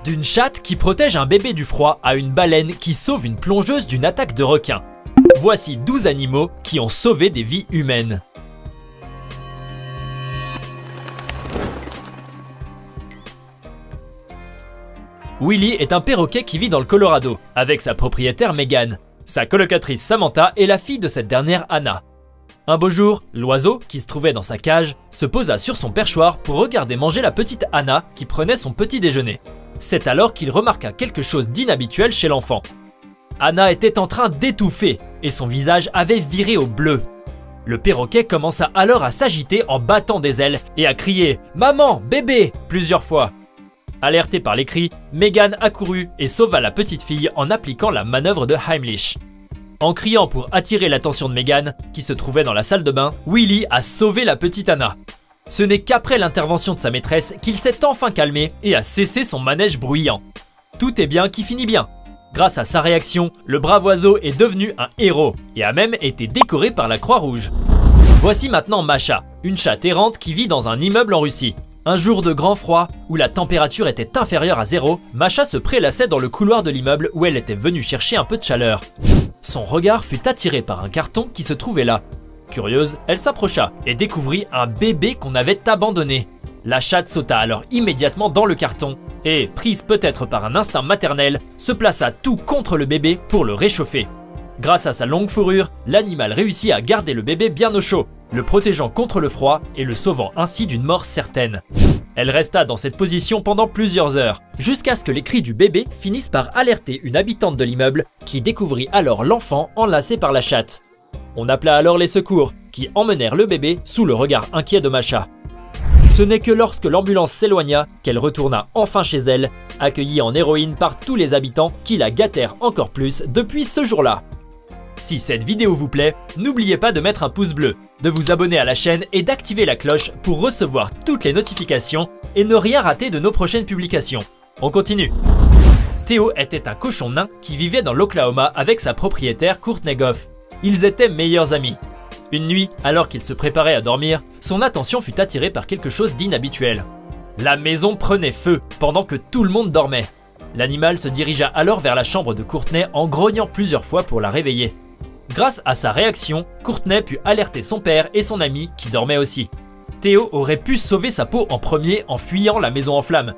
D'une chatte qui protège un bébé du froid à une baleine qui sauve une plongeuse d'une attaque de requin. Voici 12 animaux qui ont sauvé des vies humaines. Willy est un perroquet qui vit dans le Colorado, avec sa propriétaire Megan. Sa colocatrice Samantha est la fille de cette dernière, Anna. Un beau jour, l'oiseau, qui se trouvait dans sa cage, se posa sur son perchoir pour regarder manger la petite Anna qui prenait son petit déjeuner. C'est alors qu'il remarqua quelque chose d'inhabituel chez l'enfant. Anna était en train d'étouffer et son visage avait viré au bleu. Le perroquet commença alors à s'agiter en battant des ailes et à crier « Maman, bébé !» plusieurs fois. Alertée par les cris, Megan accourut et sauva la petite fille en appliquant la manœuvre de Heimlich. En criant pour attirer l'attention de Megan, qui se trouvait dans la salle de bain, Willy a sauvé la petite Anna. Ce n'est qu'après l'intervention de sa maîtresse qu'il s'est enfin calmé et a cessé son manège bruyant. Tout est bien qui finit bien. Grâce à sa réaction, le brave oiseau est devenu un héros et a même été décoré par la Croix-Rouge. Voici maintenant Masha, une chatte errante qui vit dans un immeuble en Russie. Un jour de grand froid, où la température était inférieure à 0, Masha se prélassait dans le couloir de l'immeuble où elle était venue chercher un peu de chaleur. Son regard fut attiré par un carton qui se trouvait là. Curieuse, elle s'approcha et découvrit un bébé qu'on avait abandonné. La chatte sauta alors immédiatement dans le carton et, prise peut-être par un instinct maternel, se plaça tout contre le bébé pour le réchauffer. Grâce à sa longue fourrure, l'animal réussit à garder le bébé bien au chaud, le protégeant contre le froid et le sauvant ainsi d'une mort certaine. Elle resta dans cette position pendant plusieurs heures, jusqu'à ce que les cris du bébé finissent par alerter une habitante de l'immeuble qui découvrit alors l'enfant enlacé par la chatte. On appela alors les secours, qui emmenèrent le bébé sous le regard inquiet de Masha. Ce n'est que lorsque l'ambulance s'éloigna qu'elle retourna enfin chez elle, accueillie en héroïne par tous les habitants qui la gâtèrent encore plus depuis ce jour-là. Si cette vidéo vous plaît, n'oubliez pas de mettre un pouce bleu, de vous abonner à la chaîne et d'activer la cloche pour recevoir toutes les notifications et ne rien rater de nos prochaines publications. On continue. Theo était un cochon nain qui vivait dans l'Oklahoma avec sa propriétaire Courtney Goff. Ils étaient meilleurs amis. Une nuit, alors qu'il se préparait à dormir, son attention fut attirée par quelque chose d'inhabituel. La maison prenait feu pendant que tout le monde dormait. L'animal se dirigea alors vers la chambre de Courtney en grognant plusieurs fois pour la réveiller. Grâce à sa réaction, Courtney put alerter son père et son ami qui dormaient aussi. Theo aurait pu sauver sa peau en premier en fuyant la maison en flammes.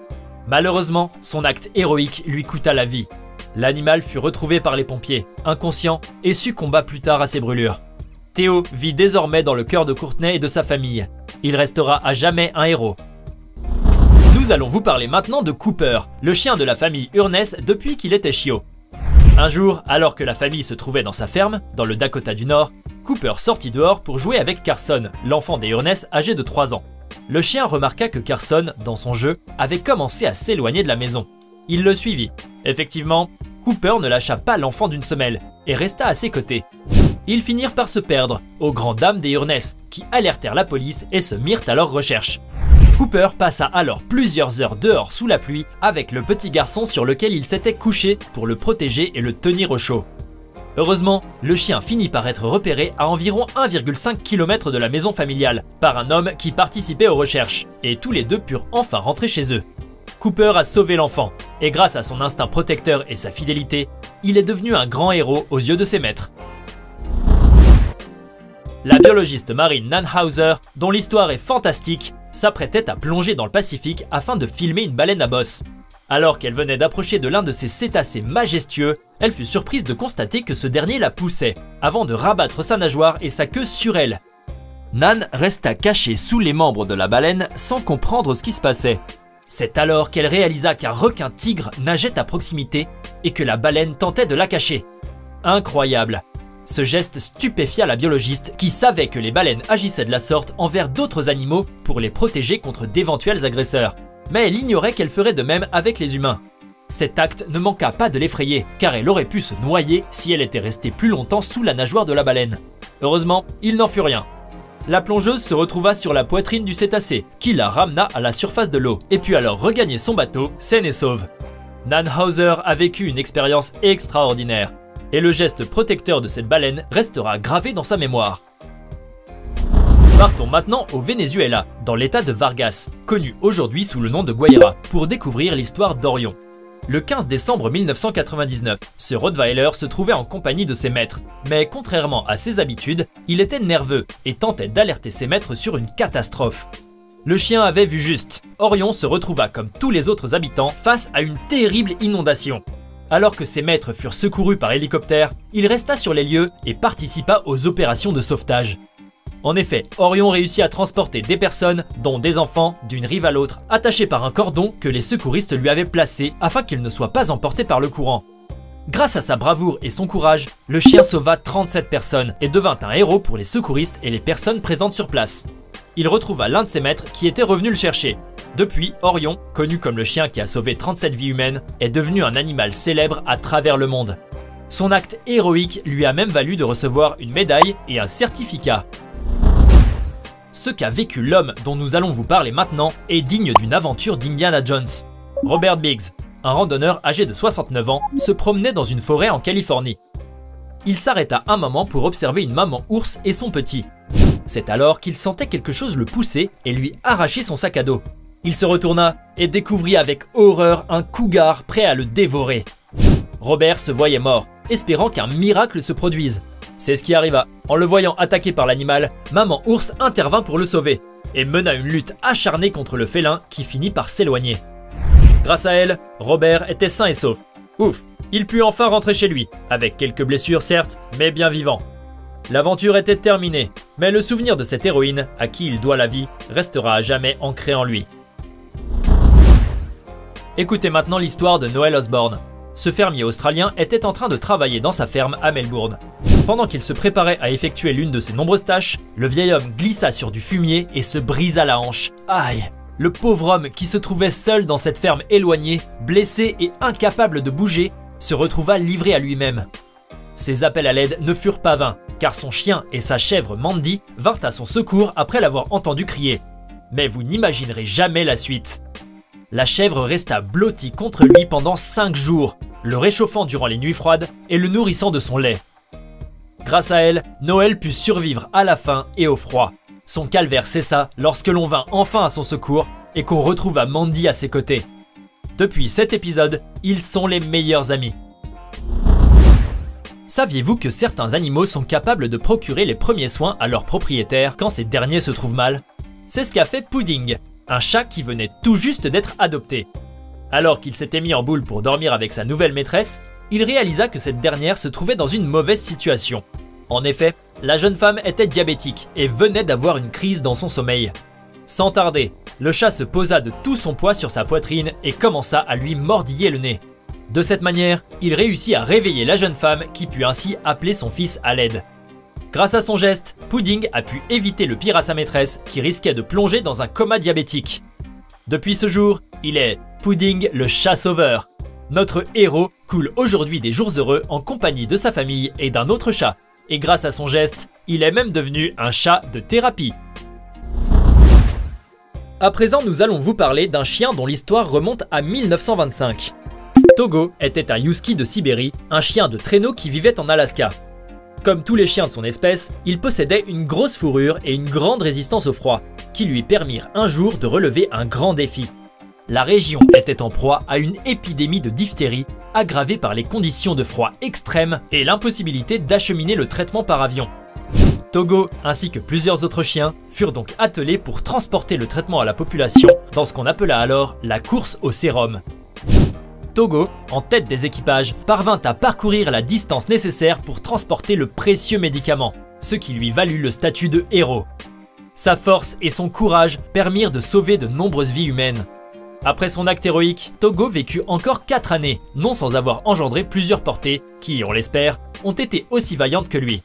Malheureusement, son acte héroïque lui coûta la vie. L'animal fut retrouvé par les pompiers, inconscient, et succomba plus tard à ses brûlures. Theo vit désormais dans le cœur de Courtney et de sa famille. Il restera à jamais un héros. Nous allons vous parler maintenant de Cooper, le chien de la famille Urness depuis qu'il était chiot. Un jour, alors que la famille se trouvait dans sa ferme, dans le Dakota du Nord, Cooper sortit dehors pour jouer avec Carson, l'enfant des Urness âgé de 3 ans. Le chien remarqua que Carson, dans son jeu, avait commencé à s'éloigner de la maison. Il le suivit. Effectivement, Cooper ne lâcha pas l'enfant d'une semelle et resta à ses côtés. Ils finirent par se perdre, aux grandes dames des Urness, qui alertèrent la police et se mirent à leur recherche. Cooper passa alors plusieurs heures dehors sous la pluie avec le petit garçon sur lequel il s'était couché pour le protéger et le tenir au chaud. Heureusement, le chien finit par être repéré à environ 1,5 km de la maison familiale par un homme qui participait aux recherches, et tous les deux purent enfin rentrer chez eux. Cooper a sauvé l'enfant, et grâce à son instinct protecteur et sa fidélité, il est devenu un grand héros aux yeux de ses maîtres. La biologiste marine Nan Hauser, dont l'histoire est fantastique, s'apprêtait à plonger dans le Pacifique afin de filmer une baleine à bosse. Alors qu'elle venait d'approcher de l'un de ces cétacés majestueux, elle fut surprise de constater que ce dernier la poussait, avant de rabattre sa nageoire et sa queue sur elle. Nan resta cachée sous les membres de la baleine sans comprendre ce qui se passait. C'est alors qu'elle réalisa qu'un requin-tigre nageait à proximité et que la baleine tentait de la cacher. Incroyable! Ce geste stupéfia la biologiste qui savait que les baleines agissaient de la sorte envers d'autres animaux pour les protéger contre d'éventuels agresseurs. Mais elle ignorait qu'elle ferait de même avec les humains. Cet acte ne manqua pas de l'effrayer car elle aurait pu se noyer si elle était restée plus longtemps sous la nageoire de la baleine. Heureusement, il n'en fut rien. La plongeuse se retrouva sur la poitrine du cétacé qui la ramena à la surface de l'eau et put alors regagner son bateau saine et sauve. Nan Hauser a vécu une expérience extraordinaire. Et le geste protecteur de cette baleine restera gravé dans sa mémoire. Partons maintenant au Venezuela, dans l'état de Vargas, connu aujourd'hui sous le nom de Guayra, pour découvrir l'histoire d'Orion. Le 15 décembre 1999, ce Rottweiler se trouvait en compagnie de ses maîtres, mais contrairement à ses habitudes, il était nerveux et tentait d'alerter ses maîtres sur une catastrophe. Le chien avait vu juste. Orion se retrouva comme tous les autres habitants face à une terrible inondation. Alors que ses maîtres furent secourus par hélicoptère, il resta sur les lieux et participa aux opérations de sauvetage. En effet, Orion réussit à transporter des personnes, dont des enfants, d'une rive à l'autre, attachés par un cordon que les secouristes lui avaient placé afin qu'ils ne soient pas emportés par le courant. Grâce à sa bravoure et son courage, le chien sauva 37 personnes et devint un héros pour les secouristes et les personnes présentes sur place. Il retrouva l'un de ses maîtres qui était revenu le chercher. Depuis, Orion, connu comme le chien qui a sauvé 37 vies humaines, est devenu un animal célèbre à travers le monde. Son acte héroïque lui a même valu de recevoir une médaille et un certificat. Ce qu'a vécu l'homme dont nous allons vous parler maintenant est digne d'une aventure d'Indiana Jones. Robert Biggs, un randonneur âgé de 69 ans, se promenait dans une forêt en Californie. Il s'arrêta un moment pour observer une maman ours et son petit. C'est alors qu'il sentait quelque chose le pousser et lui arracher son sac à dos. Il se retourna et découvrit avec horreur un cougar prêt à le dévorer. Robert se voyait mort, espérant qu'un miracle se produise. C'est ce qui arriva. En le voyant attaqué par l'animal, maman ours intervint pour le sauver et mena une lutte acharnée contre le félin qui finit par s'éloigner. Grâce à elle, Robert était sain et sauf. Ouf, il put enfin rentrer chez lui, avec quelques blessures certes, mais bien vivant. L'aventure était terminée, mais le souvenir de cette héroïne, à qui il doit la vie, restera à jamais ancré en lui. Écoutez maintenant l'histoire de Noel Osborne. Ce fermier australien était en train de travailler dans sa ferme à Melbourne. Pendant qu'il se préparait à effectuer l'une de ses nombreuses tâches, le vieil homme glissa sur du fumier et se brisa la hanche. Aïe! Le pauvre homme qui se trouvait seul dans cette ferme éloignée, blessé et incapable de bouger, se retrouva livré à lui-même. Ses appels à l'aide ne furent pas vains, car son chien et sa chèvre Mandy vinrent à son secours après l'avoir entendu crier. Mais vous n'imaginerez jamais la suite. La chèvre resta blottie contre lui pendant 5 jours, le réchauffant durant les nuits froides et le nourrissant de son lait. Grâce à elle, Noël put survivre à la faim et au froid. Son calvaire cessa lorsque l'on vint enfin à son secours et qu'on retrouva Mandy à ses côtés. Depuis cet épisode, ils sont les meilleurs amis. Saviez-vous que certains animaux sont capables de procurer les premiers soins à leurs propriétaires quand ces derniers se trouvent mal? C'est ce qu'a fait Pudding, un chat qui venait tout juste d'être adopté. Alors qu'il s'était mis en boule pour dormir avec sa nouvelle maîtresse, il réalisa que cette dernière se trouvait dans une mauvaise situation. En effet, la jeune femme était diabétique et venait d'avoir une crise dans son sommeil. Sans tarder, le chat se posa de tout son poids sur sa poitrine et commença à lui mordiller le nez. De cette manière, il réussit à réveiller la jeune femme qui put ainsi appeler son fils à l'aide. Grâce à son geste, Pudding a pu éviter le pire à sa maîtresse qui risquait de plonger dans un coma diabétique. Depuis ce jour, il est Pudding le chat sauveur. Notre héros coule aujourd'hui des jours heureux en compagnie de sa famille et d'un autre chat. Et grâce à son geste, il est même devenu un chat de thérapie. À présent, nous allons vous parler d'un chien dont l'histoire remonte à 1925. Togo était un husky de Sibérie, un chien de traîneau qui vivait en Alaska. Comme tous les chiens de son espèce, il possédait une grosse fourrure et une grande résistance au froid, qui lui permirent un jour de relever un grand défi. La région était en proie à une épidémie de diphtérie, aggravée par les conditions de froid extrêmes et l'impossibilité d'acheminer le traitement par avion. Togo, ainsi que plusieurs autres chiens, furent donc attelés pour transporter le traitement à la population dans ce qu'on appela alors la course au sérum. Togo, en tête des équipages, parvint à parcourir la distance nécessaire pour transporter le précieux médicament, ce qui lui valut le statut de héros. Sa force et son courage permirent de sauver de nombreuses vies humaines. Après son acte héroïque, Togo vécut encore 4 années, non sans avoir engendré plusieurs portées qui, on l'espère, ont été aussi vaillantes que lui.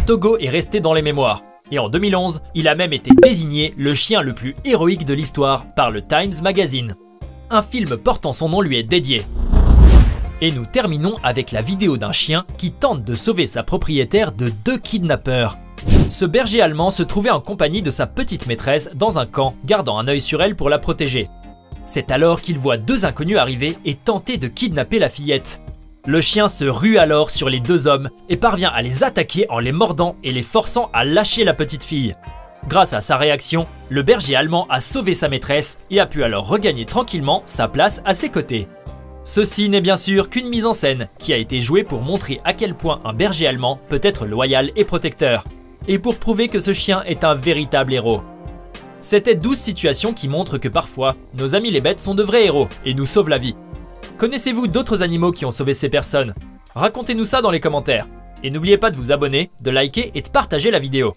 Togo est resté dans les mémoires, et en 2011, il a même été désigné le chien le plus héroïque de l'histoire par le Times Magazine. Un film portant son nom lui est dédié. Et nous terminons avec la vidéo d'un chien qui tente de sauver sa propriétaire de 2 kidnappeurs. Ce berger allemand se trouvait en compagnie de sa petite maîtresse dans un camp, gardant un œil sur elle pour la protéger. C'est alors qu'il voit 2 inconnus arriver et tenter de kidnapper la fillette. Le chien se rue alors sur les 2 hommes et parvient à les attaquer en les mordant et les forçant à lâcher la petite fille. Grâce à sa réaction, le berger allemand a sauvé sa maîtresse et a pu alors regagner tranquillement sa place à ses côtés. Ceci n'est bien sûr qu'une mise en scène qui a été jouée pour montrer à quel point un berger allemand peut être loyal et protecteur, et pour prouver que ce chien est un véritable héros. C'était 12 situations qui montrent que parfois, nos amis les bêtes sont de vrais héros et nous sauvent la vie. Connaissez-vous d'autres animaux qui ont sauvé ces personnes? Racontez-nous ça dans les commentaires. Et n'oubliez pas de vous abonner, de liker et de partager la vidéo.